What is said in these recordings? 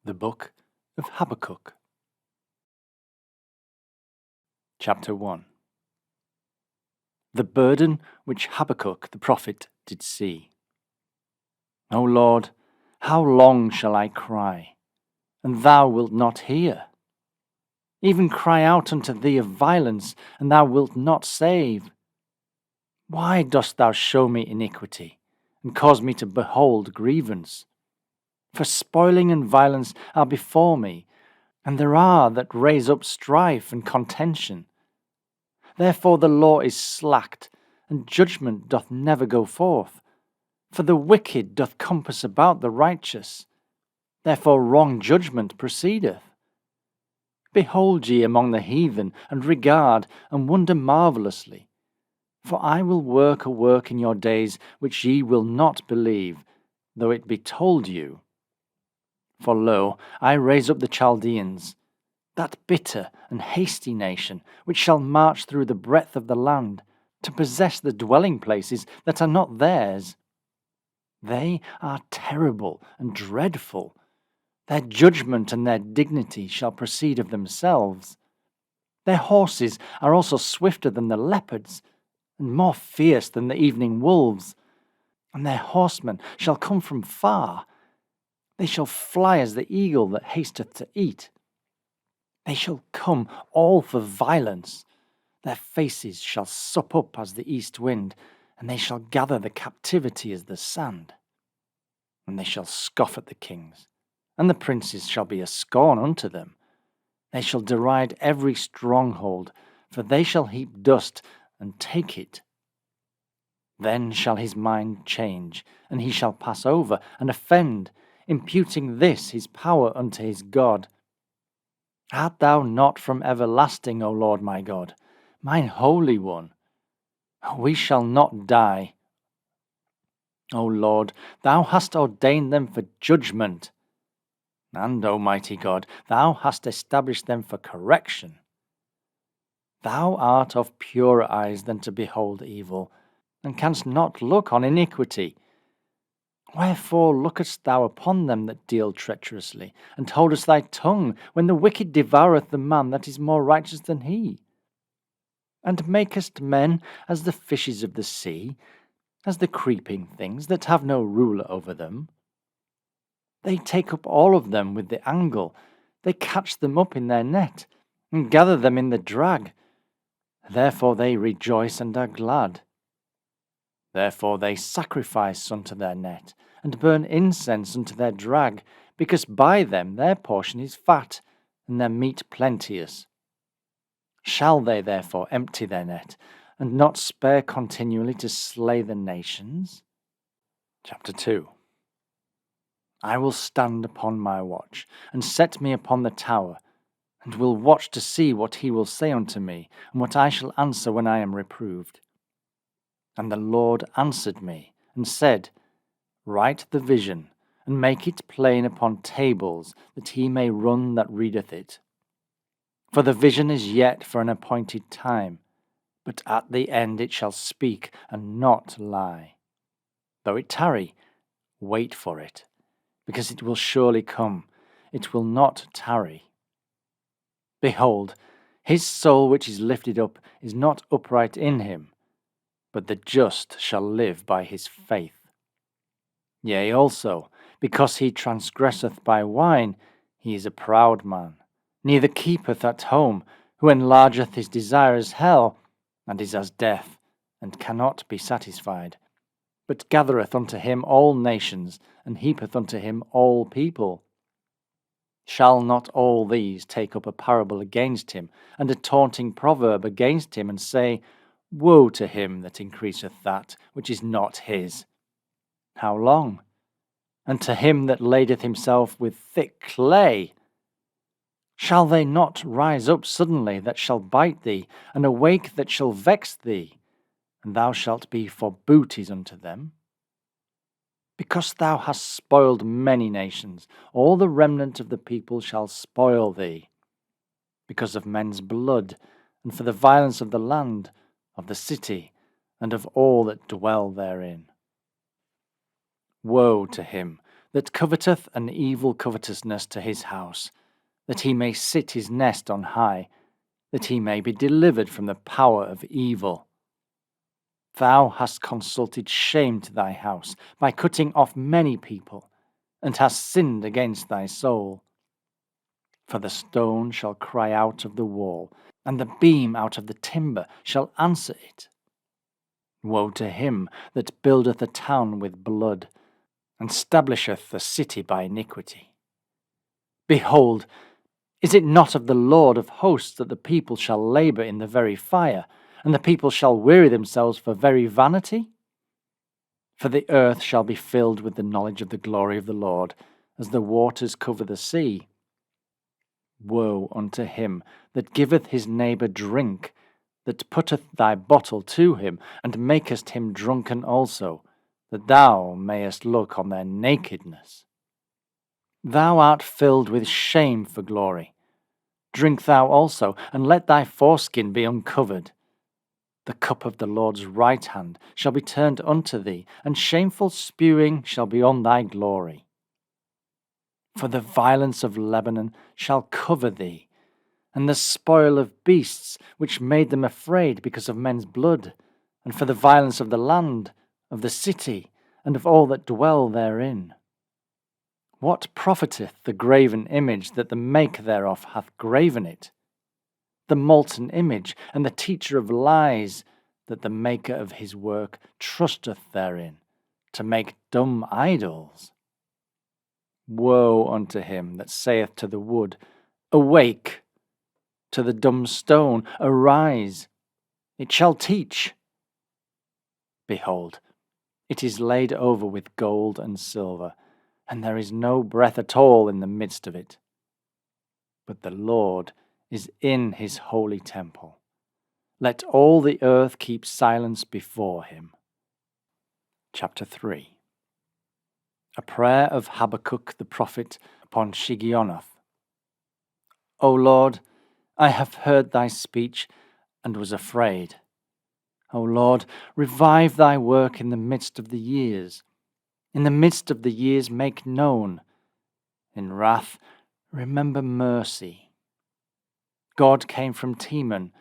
The Book of Habakkuk. Chapter 1. The burden which Habakkuk the prophet did see. O Lord, how long shall I cry, and thou wilt not hear? Even cry out unto thee of violence, and thou wilt not save. Why dost thou show me iniquity, and cause me to behold grievance? For spoiling and violence are before me, and there are that raise up strife and contention. Therefore the law is slacked, and judgment doth never go forth. For the wicked doth compass about the righteous, therefore wrong judgment proceedeth. Behold ye among the heathen, and regard, and wonder marvellously. For I will work a work in your days which ye will not believe, though it be told you. For lo, I raise up the Chaldeans, that bitter and hasty nation, which shall march through the breadth of the land, to possess the dwelling places that are not theirs. They are terrible and dreadful. Their judgment and their dignity shall proceed of themselves. Their horses are also swifter than the leopards, and more fierce than the evening wolves. And their horsemen shall come from far. They shall fly as the eagle that hasteth to eat. They shall come all for violence. Their faces shall sup up as the east wind, and they shall gather the captivity as the sand. And they shall scoff at the kings, and the princes shall be a scorn unto them. They shall deride every stronghold, for they shall heap dust and take it. Then shall his mind change, and he shall pass over and offend, imputing this his power unto his God. Art thou not from everlasting, O Lord my God, mine Holy One? We shall not die. O Lord, thou hast ordained them for judgment, and, O mighty God, thou hast established them for correction. Thou art of purer eyes than to behold evil, and canst not look on iniquity. Wherefore lookest thou upon them that deal treacherously, and holdest thy tongue, when the wicked devoureth the man that is more righteous than he? And makest men as the fishes of the sea, as the creeping things that have no ruler over them? They take up all of them with the angle, they catch them up in their net, and gather them in the drag. Therefore they rejoice and are glad. Therefore they sacrifice unto their net, and burn incense unto their drag, because by them their portion is fat, and their meat plenteous. Shall they therefore empty their net, and not spare continually to slay the nations? Chapter 2. I will stand upon my watch, and set me upon the tower, and will watch to see what he will say unto me, and what I shall answer when I am reproved. And the Lord answered me, and said, Write the vision, and make it plain upon tables, that he may run that readeth it. For the vision is yet for an appointed time, but at the end it shall speak and not lie. Though it tarry, wait for it, because it will surely come, it will not tarry. Behold, his soul which is lifted up is not upright in him, but the just shall live by his faith. Yea, also, because he transgresseth by wine, he is a proud man, neither keepeth at home, who enlargeth his desire as hell, and is as death, and cannot be satisfied, but gathereth unto him all nations, and heapeth unto him all people. Shall not all these take up a parable against him, and a taunting proverb against him, and say, Woe to him that increaseth that which is not his! How long? And to him that ladeth himself with thick clay! Shall they not rise up suddenly that shall bite thee, and awake that shall vex thee, and thou shalt be for booties unto them? Because thou hast spoiled many nations, all the remnant of the people shall spoil thee, because of men's blood, and for the violence of the land, of the city, and of all that dwell therein. Woe to him that coveteth an evil covetousness to his house, that he may sit his nest on high, that he may be delivered from the power of evil. Thou hast consulted shame to thy house by cutting off many people, and hast sinned against thy soul. For the stone shall cry out of the wall, and the beam out of the timber shall answer it. Woe to him that buildeth a town with blood, and stablisheth a city by iniquity. Behold, is it not of the Lord of hosts that the people shall labour in the very fire, and the people shall weary themselves for very vanity? For the earth shall be filled with the knowledge of the glory of the Lord, as the waters cover the sea. Woe unto him that giveth his neighbour drink, that putteth thy bottle to him, and makest him drunken also, that thou mayest look on their nakedness. Thou art filled with shame for glory. Drink thou also, and let thy foreskin be uncovered. The cup of the Lord's right hand shall be turned unto thee, and shameful spewing shall be on thy glory. For the violence of Lebanon shall cover thee, and the spoil of beasts which made them afraid because of men's blood, and for the violence of the land, of the city, and of all that dwell therein. What profiteth the graven image that the maker thereof hath graven it? The molten image and the teacher of lies, that the maker of his work trusteth therein, to make dumb idols. Woe unto him that saith to the wood, Awake! To the dumb stone, Arise! It shall teach. Behold, it is laid over with gold and silver, and there is no breath at all in the midst of it. But the Lord is in his holy temple. Let all the earth keep silence before him. Chapter 3. A prayer of Habakkuk the prophet upon Shigionoth. O Lord, I have heard thy speech and was afraid. O Lord, revive thy work in the midst of the years. In the midst of the years make known. In wrath remember mercy. God came from Teman,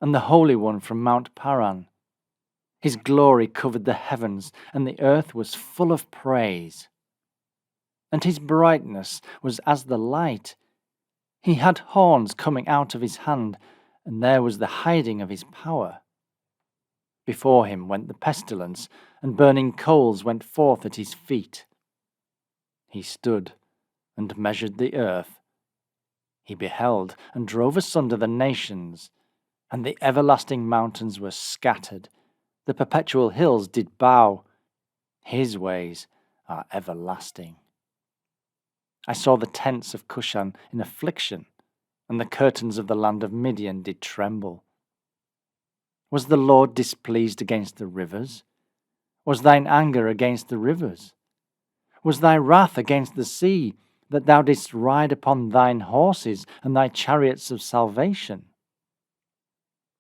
and the Holy One from Mount Paran. His glory covered the heavens, and the earth was full of praise. And his brightness was as the light. He had horns coming out of his hand, and there was the hiding of his power. Before him went the pestilence, and burning coals went forth at his feet. He stood and measured the earth. He beheld and drove asunder the nations, and the everlasting mountains were scattered. The perpetual hills did bow. His ways are everlasting. I saw the tents of Cushan in affliction, and the curtains of the land of Midian did tremble. Was the Lord displeased against the rivers? Was thine anger against the rivers? Was thy wrath against the sea, that thou didst ride upon thine horses and thy chariots of salvation?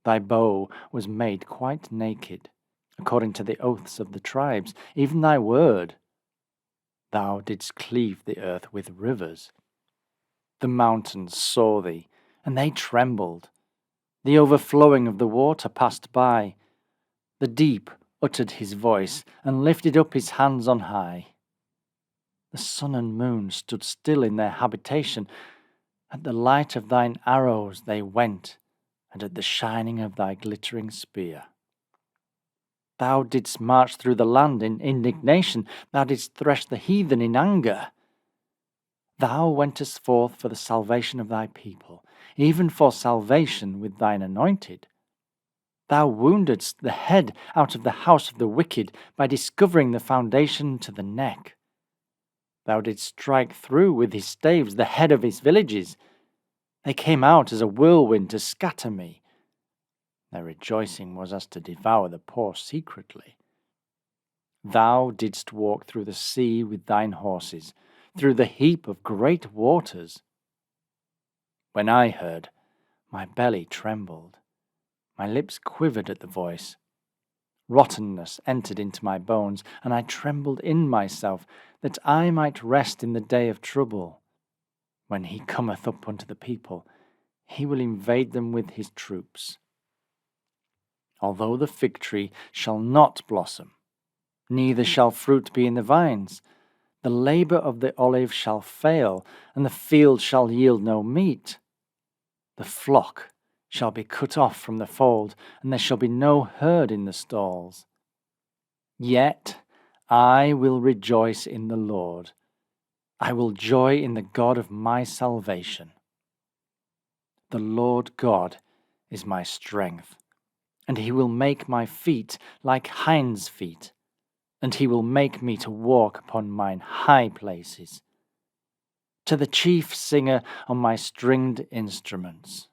Thy bow was made quite naked, according to the oaths of the tribes, even thy word. Thou didst cleave the earth with rivers. The mountains saw thee, and they trembled. The overflowing of the water passed by. The deep uttered his voice, and lifted up his hands on high. The sun and moon stood still in their habitation. At the light of thine arrows they went, and at the shining of thy glittering spear. Thou didst march through the land in indignation. Thou didst thresh the heathen in anger. Thou wentest forth for the salvation of thy people, even for salvation with thine anointed. Thou woundedst the head out of the house of the wicked by discovering the foundation to the neck. Thou didst strike through with his staves the head of his villages. They came out as a whirlwind to scatter me. Their rejoicing was as to devour the poor secretly. Thou didst walk through the sea with thine horses, through the heap of great waters. When I heard, my belly trembled, my lips quivered at the voice. Rottenness entered into my bones, and I trembled in myself, that I might rest in the day of trouble. When he cometh up unto the people, he will invade them with his troops. Although the fig tree shall not blossom, neither shall fruit be in the vines, the labour of the olive shall fail, and the field shall yield no meat. The flock shall be cut off from the fold, and there shall be no herd in the stalls. Yet I will rejoice in the Lord. I will joy in the God of my salvation. The Lord God is my strength, and he will make my feet like hinds' feet, and he will make me to walk upon mine high places. To the chief singer on my stringed instruments,